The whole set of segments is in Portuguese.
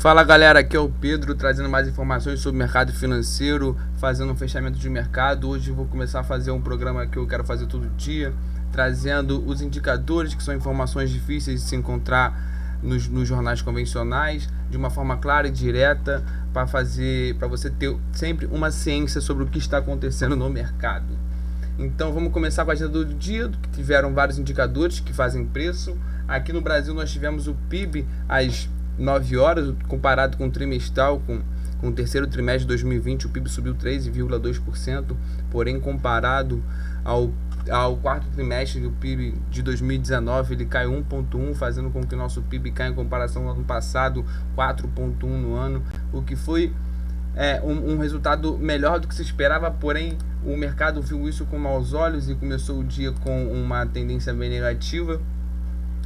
Fala galera, aqui é o Pedro trazendo mais informações sobre o mercado financeiro, fazendo um fechamento de mercado. Hoje eu vou começar a fazer um programa que eu quero fazer todo dia, trazendo os indicadores, que são informações difíceis de se encontrar nos jornais convencionais, de uma forma clara e direta, para você ter sempre uma ciência sobre o que está acontecendo no mercado. Então vamos começar com a agenda do dia, que tiveram vários indicadores que fazem preço. Aqui no Brasil nós tivemos o PIB às 9 horas, comparado com o trimestral, com o terceiro trimestre de 2020, o PIB subiu 13,2%, porém comparado ao quarto trimestre do PIB de 2019, ele caiu 1,1%, fazendo com que o nosso PIB caia em comparação ao ano passado, 4,1% no ano, o que foi um resultado melhor do que se esperava, porém o mercado viu isso com maus olhos e começou o dia com uma tendência bem negativa,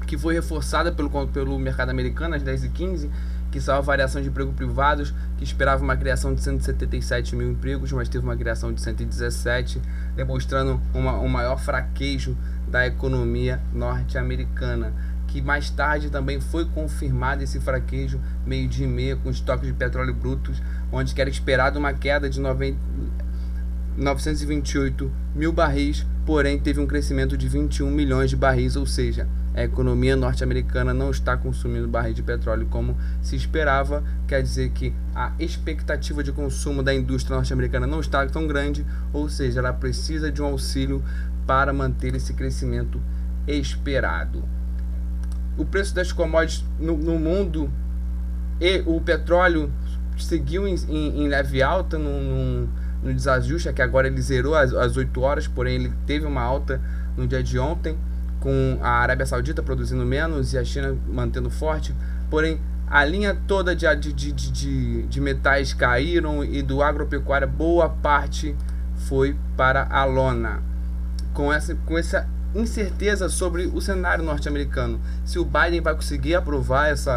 que foi reforçada pelo mercado americano às 10h15, que saiu a variação de emprego privados, que esperava uma criação de 177 mil empregos, mas teve uma criação de 117, demonstrando um maior fraquejo da economia norte-americana, que mais tarde também foi confirmado esse fraquejo, meio-dia e meia, com estoques de petróleo brutos, onde era esperado uma queda de 928 mil barris, porém teve um crescimento de 21 milhões de barris, ou seja, a economia norte-americana não está consumindo barris de petróleo como se esperava. Quer dizer que a expectativa de consumo da indústria norte-americana não está tão grande, ou seja, ela precisa de um auxílio para manter esse crescimento esperado. O preço das commodities no mundo e o petróleo seguiu em leve alta no desajuste, que agora ele zerou às 8 horas, porém ele teve uma alta no dia de ontem, com a Arábia Saudita produzindo menos e a China mantendo forte, porém a linha toda de metais caíram e do agropecuária boa parte foi para a lona, com essa incerteza sobre o cenário norte-americano, se o Biden vai conseguir aprovar esse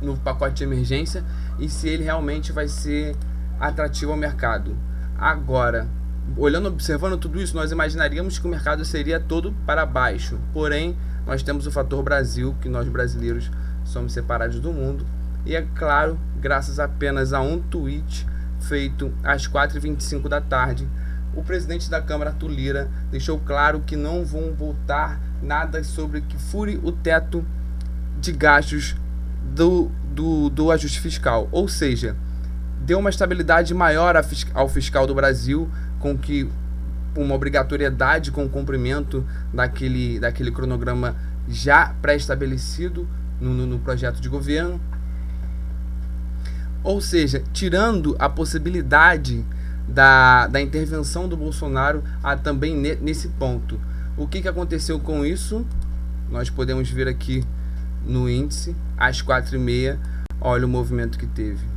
novo pacote de emergência e se ele realmente vai ser atrativo ao mercado. Agora, observando tudo isso, nós imaginaríamos que o mercado seria todo para baixo, porém nós temos o fator Brasil, que nós brasileiros somos separados do mundo, e é claro, graças apenas a um tweet feito às 4h25 da tarde, o presidente da Câmara, Arthur Lira, deixou claro que não vão votar nada sobre que fure o teto de gastos do ajuste fiscal, ou seja, deu uma estabilidade maior ao fiscal do Brasil, com que uma obrigatoriedade com o cumprimento daquele cronograma já pré-estabelecido no projeto de governo, ou seja, tirando a possibilidade da intervenção do Bolsonaro também nesse ponto. O que aconteceu com isso? Nós podemos ver aqui no índice, às 4h30, olha o movimento que teve.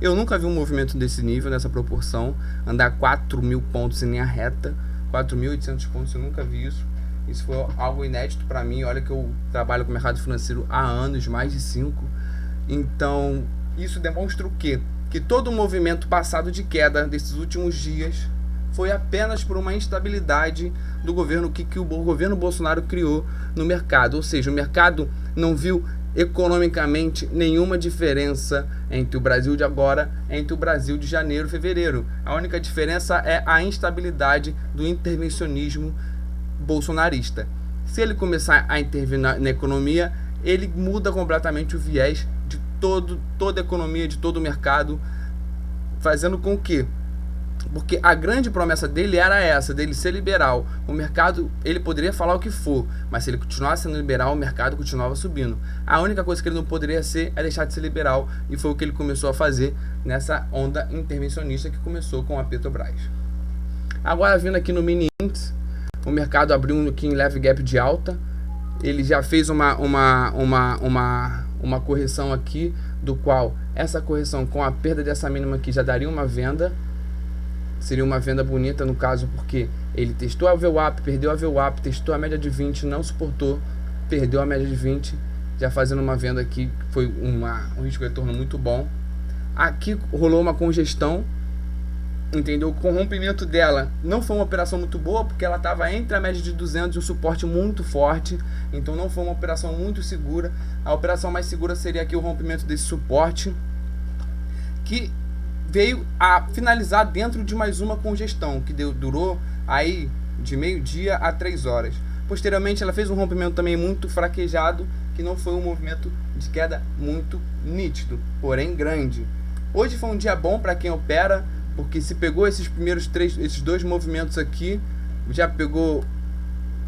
Eu nunca vi um movimento desse nível, nessa proporção, andar 4.000 pontos em linha reta, 4.800 pontos, eu nunca vi isso. Isso foi algo inédito para mim. Olha que eu trabalho com o mercado financeiro há anos, mais de 5. Então, isso demonstra o quê? Que todo o movimento passado de queda desses últimos dias foi apenas por uma instabilidade do governo que o governo Bolsonaro criou no mercado. Ou seja, o mercado não viu economicamente nenhuma diferença entre o Brasil de agora entre o Brasil de janeiro e fevereiro. A única diferença é a instabilidade do intervencionismo bolsonarista. Se ele começar a intervir na economia, ele muda completamente o viés de toda a economia, de todo o mercado, fazendo com que, porque a grande promessa dele era essa, dele ser liberal. O mercado, ele poderia falar o que for, mas se ele continuasse sendo liberal, o mercado continuava subindo. A única coisa que ele não poderia ser é deixar de ser liberal, e foi o que ele começou a fazer nessa onda intervencionista que começou com a Petrobras. Agora, vindo aqui no mini índice, o mercado abriu aqui em leve gap de alta. Ele já fez uma correção aqui, do qual essa correção com a perda dessa mínima aqui já daria uma venda. Seria uma venda bonita no caso, porque ele testou a VWAP, perdeu a VWAP, testou a média de 20, não suportou, perdeu a média de 20, já fazendo uma venda aqui, foi um risco de retorno muito bom. Aqui rolou uma congestão, entendeu? Com o rompimento dela, não foi uma operação muito boa, porque ela estava entre a média de 200 e um suporte muito forte, então não foi uma operação muito segura. A operação mais segura seria aqui o rompimento desse suporte, que veio a finalizar dentro de mais uma congestão, que durou aí de meio-dia a 3 horas. Posteriormente, ela fez um rompimento também muito fraquejado, que não foi um movimento de queda muito nítido, porém grande. Hoje foi um dia bom para quem opera, porque se pegou esses dois movimentos aqui, já pegou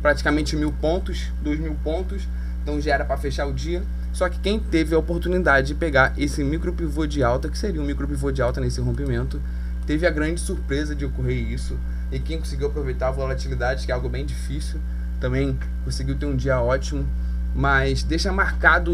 praticamente 1.000 pontos, 2.000 pontos, então já era para fechar o dia. Só que quem teve a oportunidade de pegar esse micro pivô de alta, que seria um micro pivô de alta nesse rompimento, teve a grande surpresa de ocorrer isso. E quem conseguiu aproveitar a volatilidade, que é algo bem difícil, também conseguiu ter um dia ótimo. Mas deixa marcado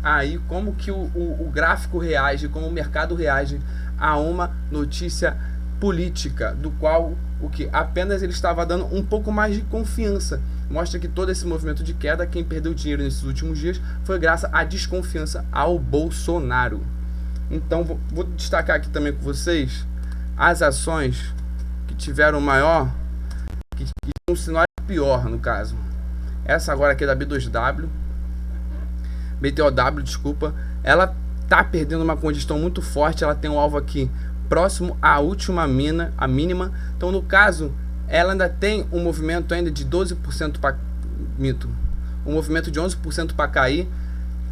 aí como que o gráfico reage, como o mercado reage a uma notícia política, do qual o que apenas ele estava dando um pouco mais de confiança. Mostra que todo esse movimento de queda, quem perdeu dinheiro nesses últimos dias, foi graças à desconfiança ao Bolsonaro. Então vou destacar aqui também com vocês as ações que tiveram maior, que um cenário pior no caso. Essa agora aqui é da B2W, BTOW, desculpa, ela tá perdendo uma congestão muito forte, ela tem um alvo aqui próximo à última a mínima, então no caso, ela ainda tem um movimento ainda de 12% para um movimento de 11% para cair.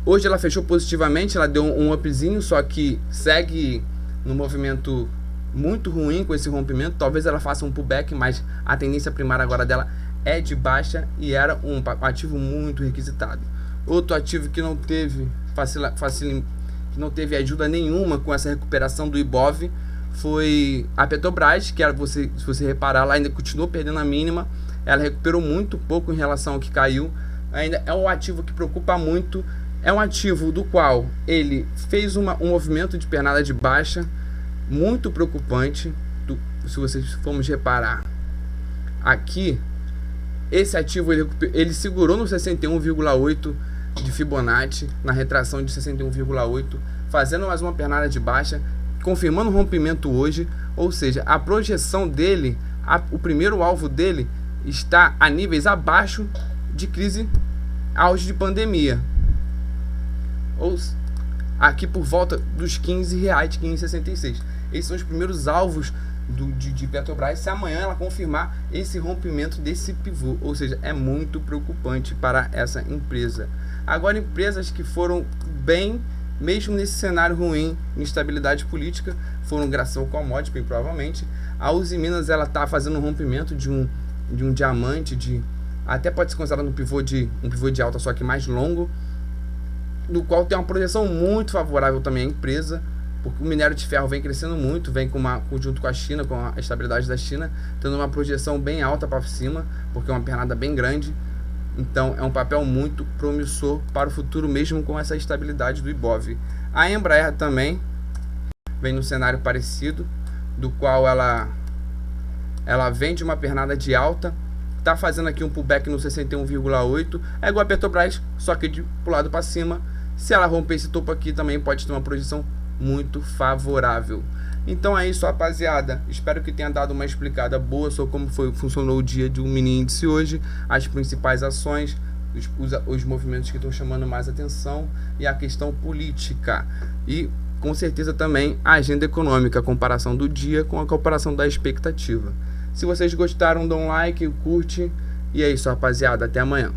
Hoje ela fechou positivamente, ela deu um upzinho, só que segue no movimento muito ruim com esse rompimento, talvez ela faça um pullback, mas a tendência primária agora dela é de baixa e era um ativo muito requisitado. Outro ativo que não teve que não teve ajuda nenhuma com essa recuperação do Ibov foi a Petrobras, que se você reparar, ela ainda continuou perdendo a mínima, ela recuperou muito pouco em relação ao que caiu. Ainda é um ativo que preocupa muito, é um ativo do qual ele fez um movimento de pernada de baixa muito preocupante. Se vocês formos reparar aqui, esse ativo ele segurou no 61,8 de Fibonacci, na retração de 61,8, fazendo mais uma pernada de baixa, confirmando o rompimento hoje, ou seja, a projeção dele, o primeiro alvo dele está a níveis abaixo de crise auge de pandemia, ou aqui por volta dos R$15, 15,66. Esses são os primeiros alvos de Petrobras, se amanhã ela confirmar esse rompimento desse pivô, ou seja, é muito preocupante para essa empresa. Agora, empresas que foram bem, mesmo nesse cenário ruim, instabilidade política, foram graças ao commodity, bem provavelmente. A Uzi Minas, ela está fazendo um rompimento de um diamante, até pode ser considerado um pivô de alta, só que mais longo, no qual tem uma projeção muito favorável também à empresa, porque o minério de ferro vem crescendo muito, vem junto com a China, com a estabilidade da China, tendo uma projeção bem alta para cima, porque é uma pernada bem grande. Então é um papel muito promissor para o futuro, mesmo com essa estabilidade do Ibov. A Embraer também vem num cenário parecido, do qual ela vem de uma pernada de alta, está fazendo aqui um pullback no 61,8, é igual a Petrobras, só que pro lado para cima. Se ela romper esse topo aqui, também pode ter uma projeção muito favorável. Então é isso, rapaziada, espero que tenha dado uma explicada boa sobre como funcionou o dia de um mini índice hoje, as principais ações, os movimentos que estão chamando mais atenção e a questão política, e com certeza também a agenda econômica, a comparação do dia com a comparação da expectativa. Se vocês gostaram, dá um like, curte, e é isso, rapaziada, até amanhã.